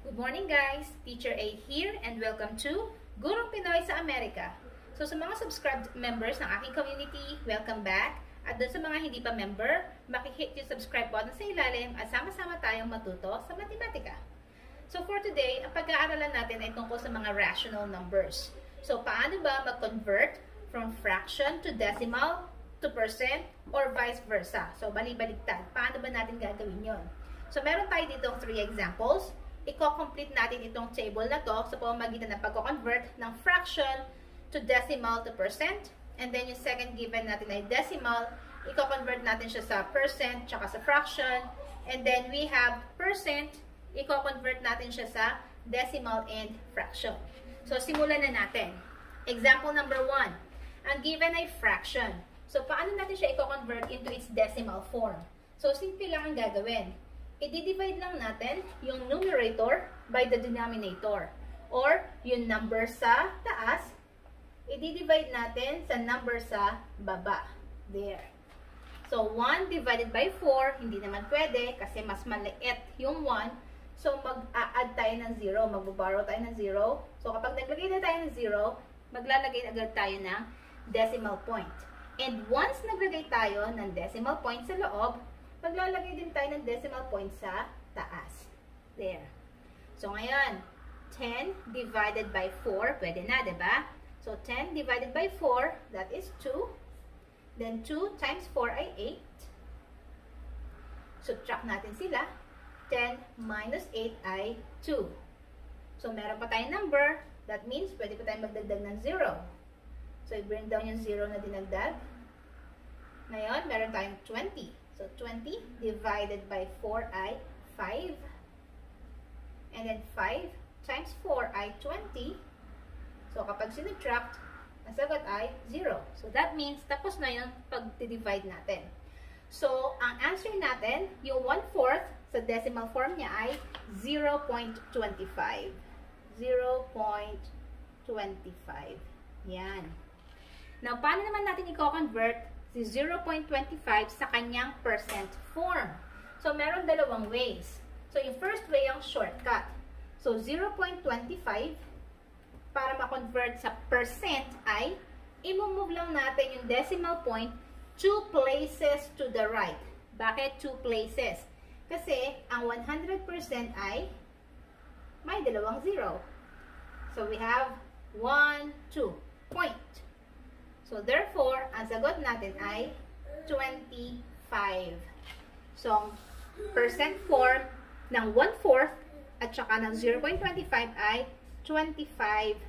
Good morning guys! Teacher A here and welcome to Gurong Pinoy sa Amerika. So sa mga subscribed members ng aking community, welcome back. At dun sa mga hindi pa member, makihit yung subscribe button sa ilalim at sama-sama tayong matuto sa matematika. So for today, ang pag-aaralan natin ay tungkol sa mga rational numbers. So paano ba mag-convert from fraction to decimal to percent or vice versa? So bali-baligtad. Paano ba natin gagawin yon? So meron tayo dito 3 examples. Iko-complete natin itong table na to sa pamamagitan ng pagko-convert ng fraction to decimal to percent. And then yung second given natin ay decimal. Iko-convert natin siya sa percent tsaka sa fraction. And then we have percent. Iko-convert natin siya sa decimal and fraction. So simulan na natin. Example number 1. Ang given ay fraction. So paano natin siya iko-convert into its decimal form? So simple lang ang gagawin. I-divide lang natin yung numerator by the denominator. Or, yung number sa taas, i-divide natin sa number sa baba. There. So, 1 divided by 4, hindi naman pwede kasi mas maliit yung 1. So, mag-a-add tayo ng 0, mag-borrow tayo ng 0. So, kapag naglagay na tayo ng 0, maglalagay agad tayo ng decimal point. And once naglagay tayo ng decimal point sa loob, maglalagay din tayo ng decimal point sa taas. There. So, ngayon, 10 divided by 4, pwede na, diba? So, 10 divided by 4, that is 2. Then, 2 times 4 ay 8. Subtract natin sila. 10 minus 8 ay 2. So, meron pa tayong number. That means, pwede pa tayong magdagdag ng 0. So, i-bring down yung 0 na dinagdag. Ngayon, meron tayong 20. So, 20 divided by 4 ay 5. And then 5 times 4 ay 20. So, kapag sinubtract, ang sagot ay 0. So, that means tapos na yung pag-divide natin. So, ang answer natin, yung 1/4 sa decimal form niya ay 0.25. 0.25. Yan. Now, paano naman natin i-convert si 0.25 sa kanyang percent form? So, meron dalawang ways. So, yung first way ang shortcut. So, 0.25 para ma-convert sa percent ay i-move lang natin yung decimal point 2 places to the right. Bakit 2 places? Kasi, ang 100% ay may dalawang 0. So, we have 1, 2, point. So, therefore, ang sagot natin ay 25. So, percent form ng 1/4 at saka ng 0.25 ay 25%.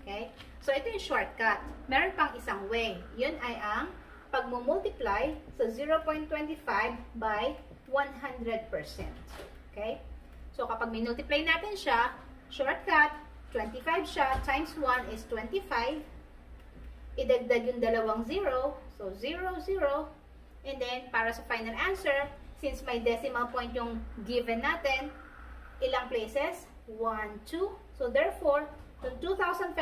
Okay? So, ito yung shortcut. Meron pang isang way. Yun ay ang pagmumultiply sa 0.25 by 100%. Okay? So, kapag minultiply natin siya, shortcut, 25 siya, times 1 is 25. Idagdag yung dalawang 0. So, 0, 0. And then, para sa final answer, since may decimal point yung given natin, ilang places? 1, 2. So, therefore, yung 2,500,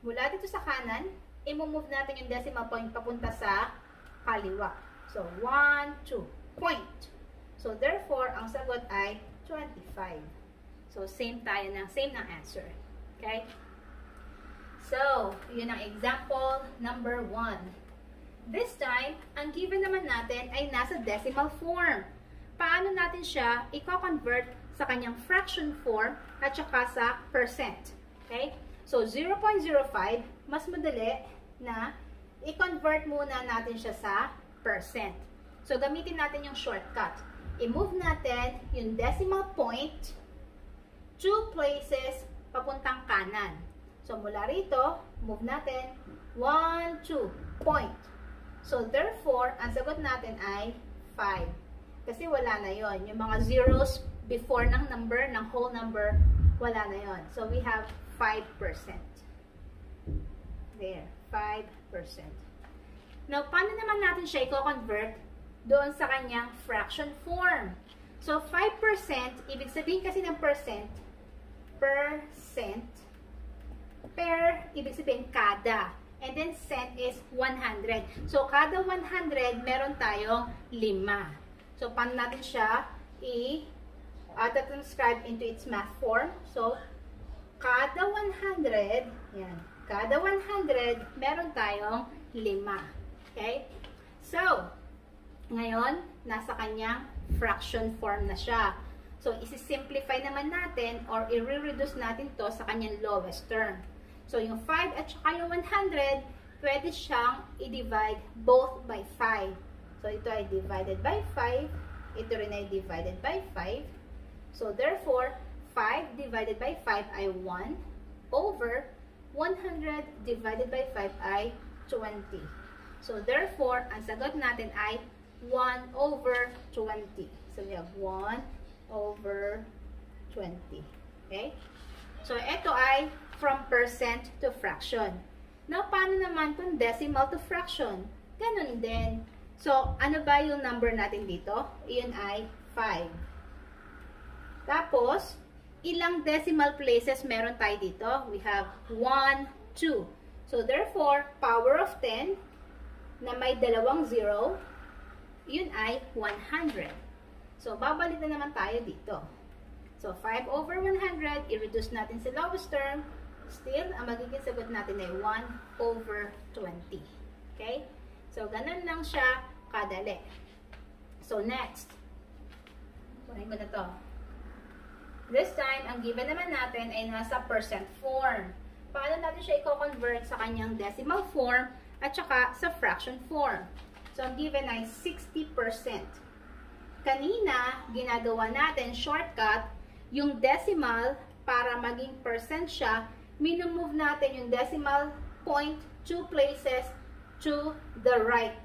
mula dito sa kanan, i-move natin yung decimal point papunta sa kaliwa. So, 1, 2. Point. So, therefore, ang sagot ay 25. So, same ng answer. Okay? So, yun ang example number 1. This time, ang given naman natin ay nasa decimal form. Paano natin siya i-convert sa kanyang fraction form at saka sa percent? Okay? So, 0.05, mas madali na i-convert muna natin siya sa percent. So, gamitin natin yung shortcut. I-move natin yung decimal point 2 places papuntang kanan. So, mula rito, move natin 1, 2, point. So, therefore, ang sagot natin ay 5. Kasi wala na yon. Yung mga zeros before ng number, ng whole number, wala na yon. So, we have 5%. There, 5%. Now, paano naman natin siya i-convert doon sa kanyang fraction form? So, 5%, ibig sabihin kasi ng percent, ibig sabihin kada. And then cent is 100. So, kada 100, meron tayong 5. So, paano natin siya transcribe into its math form. So, kada 100, yan, kada 100, meron tayong 5. Okay? So, ngayon, nasa kanyang fraction form na siya. So, isi-simplify naman natin or i-reduce natin to sa kanyang lowest term. So, yung 5 at saka yung 100, pwede siyang i-divide both by 5. So, ito ay divided by 5. Ito rin ay divided by 5. So, therefore, 5 divided by 5 ay 1 over 100 divided by 5 ay 20. So, therefore, ang sagot natin ay 1 over 20. So, we have 1 over 20. Okay? So, ito ay from percent to fraction. Now, paano naman kung decimal to fraction? Ganun din. So, ano ba yung number natin dito? Iyon ay 5. Tapos, ilang decimal places meron tayo dito? We have 1, 2. So, therefore, power of 10 na may dalawang 0, yun ay 100. So, babalik na naman tayo dito. So, 5 over 100, i-reduce natin sa lowest term. Still, ang magiging sagot natin ay 1 over 20. Okay? So, ganun lang siya kadali. So, next. Kunin ko na to. This time, ang given naman natin ay nasa percent form. Paano natin siya i-convert sa kanyang decimal form at saka sa fraction form? So, ang given ay 60%. Kanina, ginagawa natin shortcut yung decimal para maging percent siya. Minumove natin yung decimal point 2 places to the right.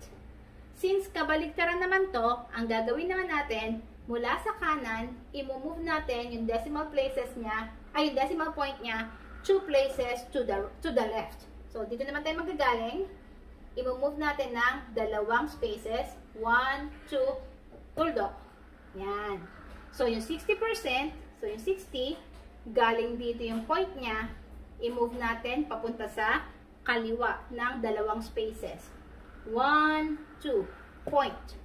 Since kabaliktaran naman to, ang gagawin naman natin, mula sa kanan, i-move natin yung decimal places niya, ay yung decimal point niya, 2 places to the left. So, dito naman tayo magagaling. I-move natin ng dalawang spaces. 1, 2, tuldok. Yan. So, yung 60%, so yung 60, galing dito yung point niya, i-move natin papunta sa kaliwa ng dalawang spaces. 1, 2, point.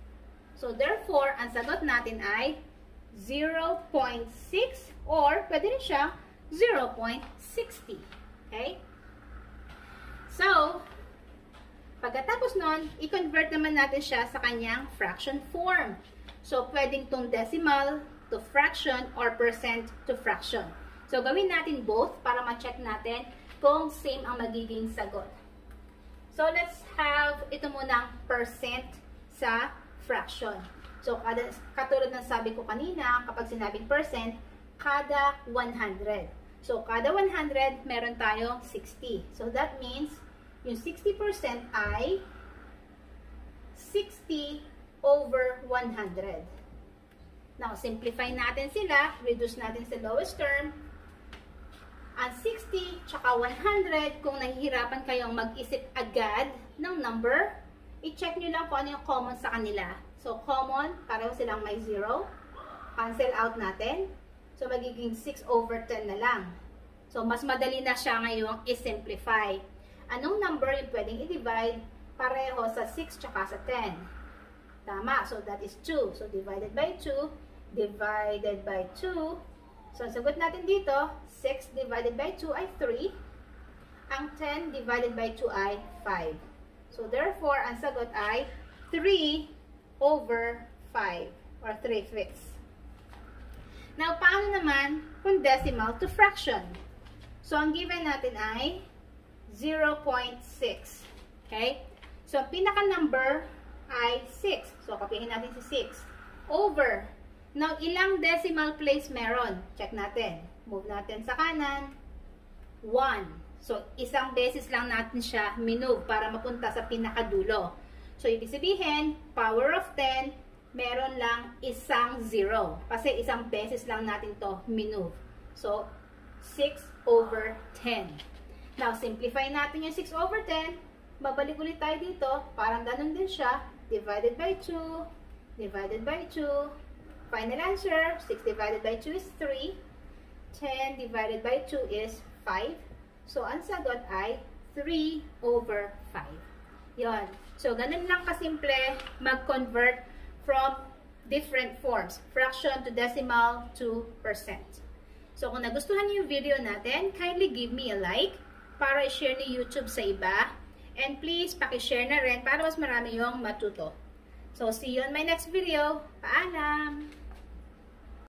So, therefore, ang sagot natin ay 0.6 or pwede rin siya 0.60. Okay? So, pagkatapos nun, i-convert naman natin siya sa kanyang fraction form. So, pwedeng tong decimal to fraction or percent to fraction. So, gawin natin both para ma-check natin kung same ang magiging sagot. So, let's have ito munang percent sa fraction. So, katulad ng sabi ko kanina, kapag sinabing percent, kada 100. So, kada 100, meron tayong 60. So, that means, yung 60% ay 60 over 100. Now, simplify natin sila, reduce natin sa lowest term. Ang 60 tsaka 100, kung nahihirapan kayong mag-isip agad ng number, i-check nyo lang kung ano yung common sa kanila. So, common, pareho silang may 0. Cancel out natin. So, magiging 6 over 10 na lang. So, mas madali na siya ngayong i-simplify. Anong number yung pwedeng i-divide? Pareho sa 6 tsaka sa 10. Tama. So, that is 2. So, divided by 2. Divided by 2. So, ang sagot natin dito, 6 divided by 2 ay 3. Ang 10 divided by 2 ay 5. So, therefore, ang sagot ay 3 over 5 or 3/5. Now, paano naman kung decimal to fraction? So, ang given natin ay 0.6. Okay? So, ang pinaka-number ay 6. So, kapihin natin si 6. Over. Now, ilang decimal place meron? Check natin. Move natin sa kanan. 1. So, isang beses lang natin siya minove para mapunta sa pinakadulo. So, ibig sabihin, power of 10, meron lang isang 0. Kasi isang beses lang natin to minove. So, 6 over 10. Now, simplify natin yung 6 over 10. Babalik ulit tayo dito. Parang ganun din siya. Divided by 2. Divided by 2. Final answer, 6 divided by 2 is 3. 10 divided by 2 is 5. So, ang sagot ay 3 over 5. Yon. So, ganun lang kasimple mag-convert from different forms. Fraction to decimal to percent. So, kung nagustuhan niyo yung video natin, kindly give me a like para i-share ni YouTube sa iba. And please, paki-share na rin para mas marami yung matuto. So, see you on my next video. Paalam!